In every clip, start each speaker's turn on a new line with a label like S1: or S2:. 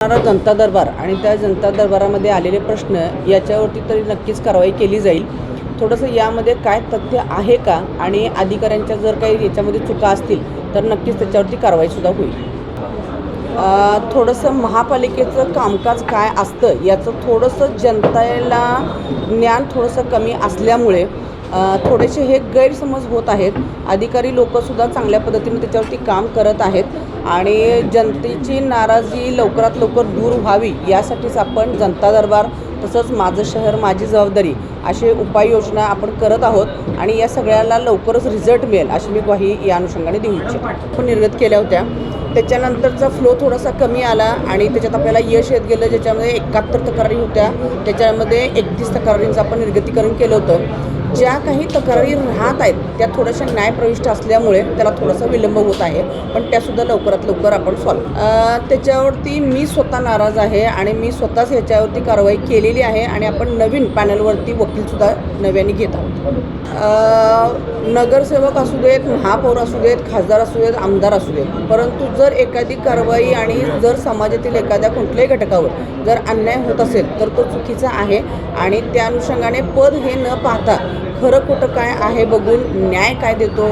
S1: जनता दरबार आणि त्या जनता दरबारामध्ये आलेले प्रश्न याच्यावरती तरी नक्कीच कारवाई केली जाईल। थोडंसं यामध्ये काय तथ्य आहे का आणि अधिकाऱ्यांच्या जर काही याच्यामध्ये चुका असतील तर नक्कीच त्याच्यावरती कारवाईसुद्धा होईल। थोडंसं महापालिकेचं कामकाज काय असतं याचं थोडंसं जनतेला ज्ञान थोडंसं कमी असल्यामुळे थोडेसे हे गैरसमज होत आहेत। अधिकारी लोकंसुद्धा चांगल्या पद्धतीने त्याच्यावरती काम करत आहेत आणि जनतेची नाराजी लवकरात लवकर दूर व्हावी यासाठीच आपण जनता दरबार तसंच माझं शहर माझी जबाबदारी असे उपाययोजना आपण करत आहोत आणि या सगळ्याला लवकरच रिझल्ट मिळेल अशी मी ग्वाही या अनुषंगाने देऊ इच्छितो। आपण निर्गत केल्या होत्या, त्याच्यानंतरचा फ्लो थोडासा कमी आला आणि त्याच्यात आपल्याला यश येत गेलं, ज्याच्यामध्ये 71 तक्रारी होत्या, त्याच्यामध्ये 31 तक्रारींचं आपण निर्गतीकरण केलं होतं। ज्या काही तक्रारी राहत आहेत त्या थोड्याशा न्यायप्रविष्ट असल्यामुळे त्याला थोडासा विलंब होत आहे, पण त्यासुद्धा लवकरात लवकर आपण त्याच्यावरती मी स्वतः नाराज आहे आणि मी स्वतःच ह्याच्यावरती कारवाई केलेली आहे आणि आपण नवीन पॅनलवरती वकीलसुद्धा नव्याने घेत आहोत। नगरसेवक असू देत, महापौर असू देत, खासदार असू देत, आमदार असू देत, परंतु जर एखादी कारवाई आणि जर समाजातील एखाद्या कुठल्याही घटकावर जर अन्याय होत असेल तर तो चुकीचा आहे आणि त्या अनुषंगाने पद हे न पाहता खरं कुठं काय आहे बघून न्याय काय देतो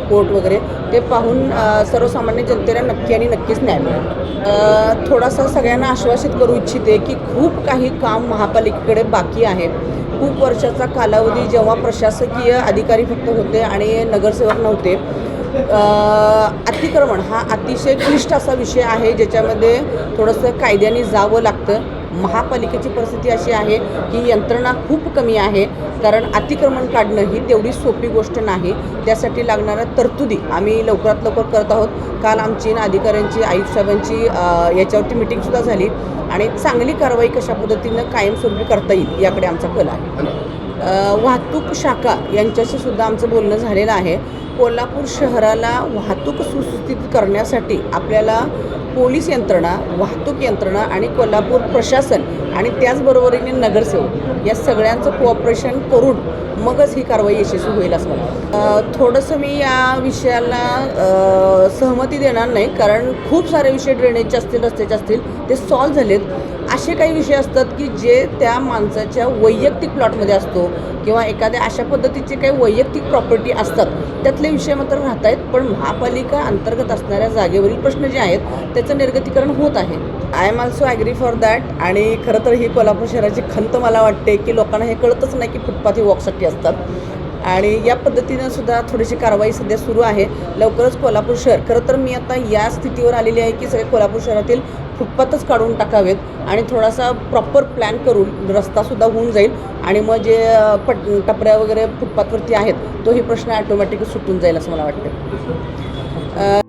S1: कोर्ट वगैरे ते पाहून सर्वसामान्य जनतेला नक्की आणि नक्कीच न्याय मिळेल। थोडासा सगळ्यांना आश्वासित करू इच्छिते की खूप काही काम महापालिकेकडे बाकी आहे। खूप वर्षाचा कालावधी जेव्हा प्रशासकीय अधिकारी फक्त होते आणि नगरसेवक नव्हते। अतिक्रमण हा अतिशय क्लिष्ट असा विषय आहे ज्याच्यामध्ये थोडंसं कायद्याने जावं लागतं। महापालिकेची परिस्थिती अशी आहे की यंत्रणा खूप कमी आहे, कारण अतिक्रमण काढणं ही तेवढी सोपी गोष्ट नाही। त्यासाठी लागणाऱ्या तरतुदी आम्ही लवकरात लवकर करत आहोत। काल आमची अधिकाऱ्यांची आयुक्त साहेबांची याच्यावरती मिटिंगसुद्धा झाली आणि चांगली कारवाई कशा पद्धतीनं कायमस्वरूपी करता येईल याकडे आमचा कल आहे। वाहतूक शाखा यांच्याशी सुद्धा आमचं बोलणं झालेलं आहे। कोल्हापूर शहराला वाहतूक सुस्थितीत करण्यासाठी आपल्याला पोलीस यंत्रणा, वाहतूक यंत्रणा आणि कोल्हापूर प्रशासन आणि त्याचबरोबरीने नगरसेवक या सगळ्यांचं कोऑपरेशन करून मगच ही कारवाई यशस्वी होईल असं मला थोडंसं मी या विषयाला सहमती देणार नाही, कारण खूप सारे विषय ड्रेनेजचे असतील, रस्त्याचे असतील, ते सॉल्व झालेत। असे काही विषय असतात की जे त्या माणसाच्या वैयक्तिक प्लॉटमध्ये असतो किंवा एखाद्या अशा पद्धतीचे काही वैयक्तिक प्रॉपर्टी असतात त्यातले विषय मात्र राहत आहेत, पण महापालिका अंतर्गत असणाऱ्या जागेवरील प्रश्न जे आहेत त्याचं निर्गतीकरण होत आहे। I am also agree for that आणि खरं तर ही कोल्हापूर शहराची खंत मला वाटते की लोकांना हे कळतच नाही की फुटपाथ ही वॉकसाठी असतात आणि या पद्धतीनं सुद्धा थोडीशी कारवाई सध्या सुरू आहे। लवकरच कोल्हापूर शहर खरं तर मी आता या स्थितीवर आलेली आहे की सगळे कोल्हापूर शहरातील फुटपाथच काढून टाकावेत आणि थोडासा प्रॉपर प्लॅन करून रस्तासुद्धा होऊन जाईल आणि मग जे टपऱ्या वगैरे फुटपाथवरती आहेत तोही प्रश्न ॲटोमॅटिक सुटून जाईल असं मला वाटतं।